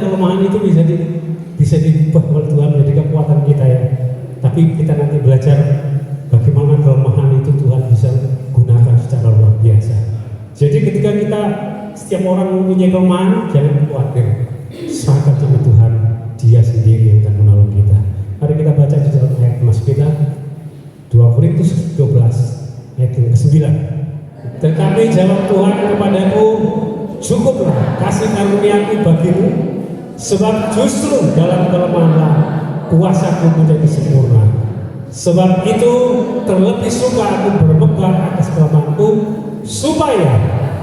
kelemahan itu bisa diubah oleh Tuhan menjadi kekuatan kita ya. Tapi kita nanti belajar bagaimana kelemahan itu Tuhan bisa gunakan secara luar biasa. Jadi ketika kita setiap orang mempunyai kelemahan, jangan khawatir. Serahkan sama Tuhan, Dia sendiri yang akan menolong kita. Mari kita baca di dalam ayat mas kita 2 Korintus 12 ayat yang ke-9. Tetapi jawab Tuhan kepadaku, cukuplah kasih karuniaku bagimu, sebab justru dalam kelemahanlah kuasaku menjadi sempurna. Sebab itu terlebih suka aku bermegah atas kelemahanku, supaya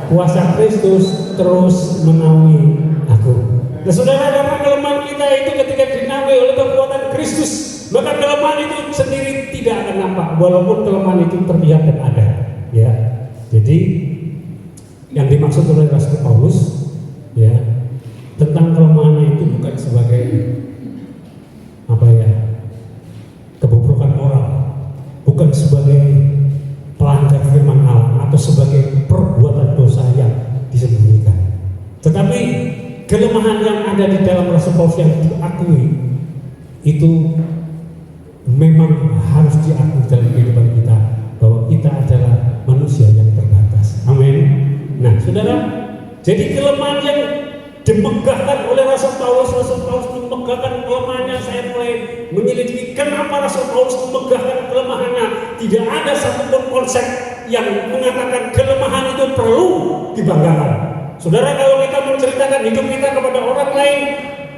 kuasa Kristus terus menaungi aku. Nah saudara, karena kelemahan kita itu ketika dinaungi oleh kekuatan Kristus, maka kelemahan itu sendiri tidak akan nampak, walaupun kelemahan itu terlihat dan ada. Ya, jadi yang dimaksud oleh Rasul Paulus, ya, tentang kelemahannya itu bukan sebagai kebobrokan moral, bukan sebagai pelanggar firman Allah atau sebagai perbuatan dosa yang disembunyikan. Tetapi kelemahan yang ada di dalam Rasul Paulus yang diakui itu memang harus diakui dalam kehidupan kita, bahwa kita adalah manusia yang terbatas. Amin. Nah, saudara, jadi kelemahan yang dimegahkan oleh Rasul Paulus memegahkan kelemahannya. Saya mulai menyelidiki kenapa Rasul Paulus memegahkan kelemahannya. Tidak ada satupun konsep yang mengatakan kelemahan itu perlu dibanggakan. Saudara, kalau kita menceritakan hidup kita kepada orang lain,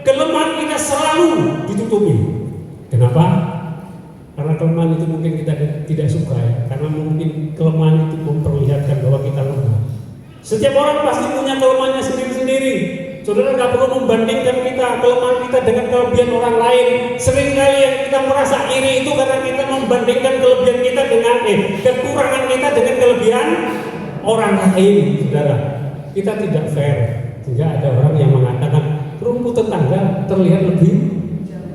kelemahan kita selalu ditutupi. Kenapa? Karena kelemahan itu mungkin kita tidak suka ya. Karena mungkin kelemahan itu memperlihatkan bahwa kita lemah. Setiap orang pasti punya kelemahannya sendiri-sendiri. Saudara nggak perlu membandingkan kelemahan kita dengan kelebihan orang lain. Seringkali yang kita merasa iri itu karena kita membandingkan kelebihan kita dengan kekurangan kita dengan kelebihan orang lain. Saudara, kita tidak fair. Sehingga ada orang yang mengatakan rumput tetangga terlihat lebih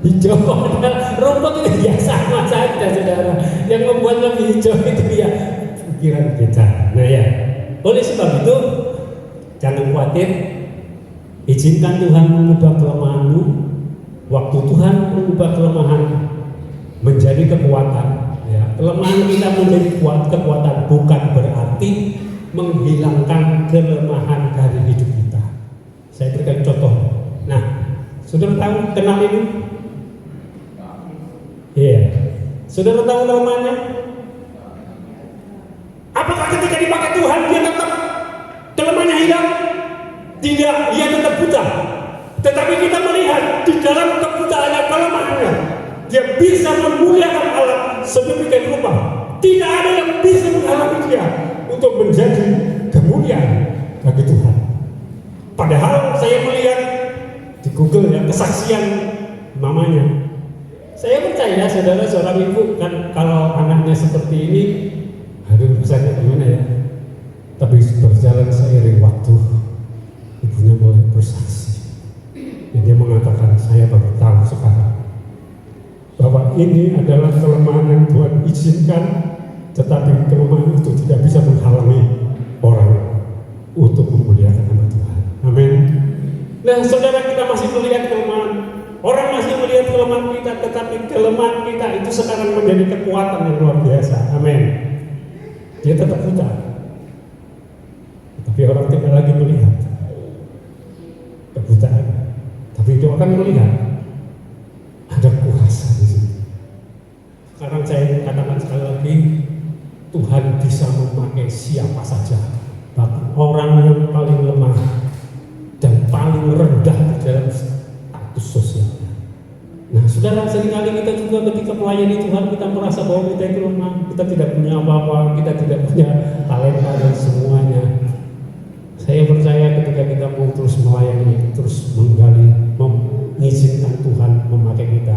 hijau. Rumput itu biasa saja, saudara. Yang membuat lebih hijau itu ya pikiran kita. Nah ya, oleh sebab itu jangan khawatir. Izinkan Tuhan mengubah kelemahanmu. Waktu Tuhan mengubah kelemahan menjadi kekuatan, ya, kelemahan kita menjadi kekuatan bukan berarti menghilangkan kelemahan dari hidup kita. Saya berikan contoh. Nah, saudara tahu kenal ini? Iya. Saudara tahu kelemahannya? Apakah ketika dipakai Tuhan dia tetap kelemahannya hilang? Tidak, dia tetap buta. Tetapi kita melihat di dalam kebutaannya, kelemahannya, dia bisa memuliakan Allah sedemikian rupa. Tidak ada yang bisa menghalangi dia untuk menjadi kemuliaan bagi Tuhan. Padahal saya melihat di Google ya kesaksian mamanya. Saya percaya saudara, seorang ibu kan kalau anaknya seperti ini, aduh besarnya gimana ya. Tapi berjalan seiring waktu, ibunya mulai bersaksi. Dan dia mengatakan, saya baru tahu sekarang bahwa ini adalah kelemahan yang Tuhan izinkan, tetapi kelemahan itu tidak bisa menghalangi orang untuk memuliakan nama Tuhan. Amin. Nah, saudara, kita masih melihat kelemahan. Orang masih melihat kelemahan kita, tetapi kelemahan kita itu sekarang menjadi kekuatan yang luar biasa. Amin. Dia tetap buta, tapi orang tidak lagi melihat kebutaan, tapi dia akan melihat ada kuasa di sini. Sekarang saya katakan sekali lagi, Tuhan bisa memakai siapa saja, bahkan orang yang paling lemah dan paling rendah di dalam status sosialnya. Nah, saudara, seringkali kita juga ketika melayani Tuhan kita merasa bahwa kita itu lemah, kita tidak punya apa-apa, kita tidak punya talenta dan semuanya. Saya percaya ketika kita mau terus melayani, terus menggali, mengizinkan Tuhan memakai kita,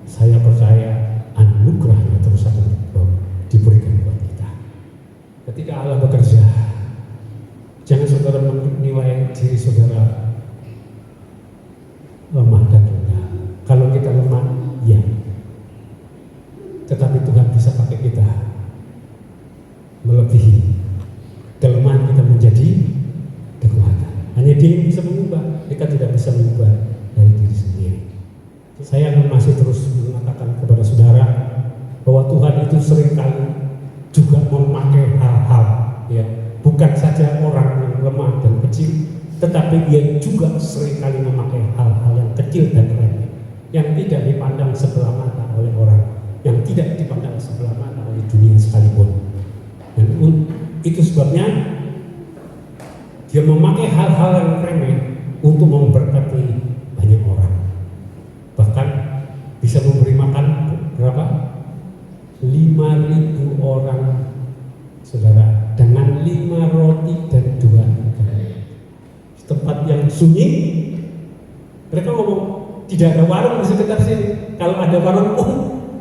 saya percaya anugerahnya terus akan diberikan buat kita. Ketika Allah bekerja, jangan saudara menilai diri saudara lemah dan rendah. Kalau kita lemah, ya. Tetapi Tuhan bisa pakai kita melebihi kelemahan kita menjadi kekuatan. Hanya Dia yang bisa mengubah, kita tidak bisa mengubah Saya akan masih terus mengatakan kepada saudara bahwa Tuhan itu seringkali juga memakai hal-hal, ya, bukan saja orang yang lemah dan kecil, tetapi Dia juga seringkali memakai hal-hal yang kecil dan remeh, yang tidak dipandang sebelah mata oleh orang, yang tidak dipandang sebelah mata oleh dunia sekalipun. Dan itu sebabnya Dia memakai hal-hal yang remeh untuk memberkati banyak orang. Bahkan bisa memberi makan berapa? 5.000 orang, saudara, dengan 5 roti dan 2 ikan. Tempat yang sunyi, mereka ngomong tidak ada warung di sekitar sini. Kalau ada warung,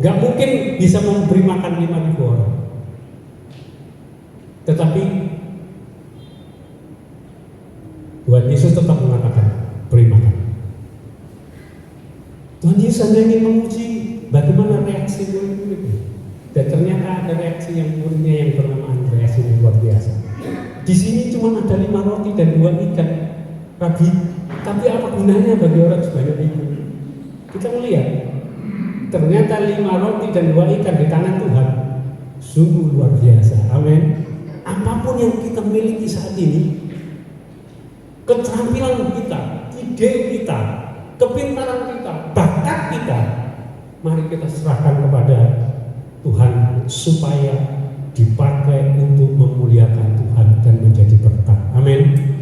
nggak mungkin bisa memberi makan 5.000 orang. Tetapi Tuhan Yesus tetap mengatakan beri makan. Tuhan Yesus hanya ingin menguji bagaimana reaksi murid-muridnya. Dan ternyata ada reaksi yang muridnya yang bernama Andreas yang luar biasa. Di sini cuma ada 5 roti dan 2 ikan, Rabi. Tapi apa gunanya bagi orang sebanyak itu? Kita melihat, ternyata 5 roti dan 2 ikan di tangan Tuhan sungguh luar biasa. Amin. Apapun yang kita miliki saat ini, keterampilan kita, ide kita, kepintaran kita, bakat kita, mari kita serahkan kepada Tuhan supaya dipakai untuk memuliakan Tuhan dan menjadi berkat. Amin.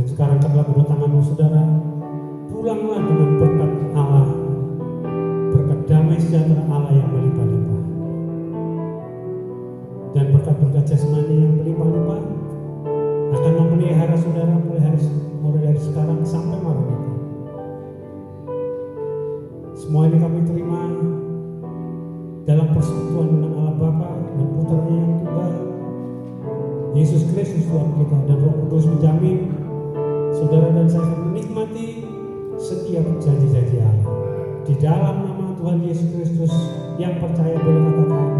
Dan sekarang kedua tanganmu, saudara, pulanglah dengan berkat Allah, berkat damai sejahtera Allah yang melimpah-limpah, dan berkat-berkat jasmani yang melimpah-limpah akan memelihara saudara mulai dari sekarang sampai Maranatha. Semua ini kami terima dalam persekutuan dengan Allah Bapa dan Putranya yang tunggal, Yesus Kristus Tuhan kita, dan Roh Kudus menjamin saudara dan saya akan menikmati setiap janji-janji Allah. Di dalam nama Tuhan Yesus Kristus yang percaya boleh katakan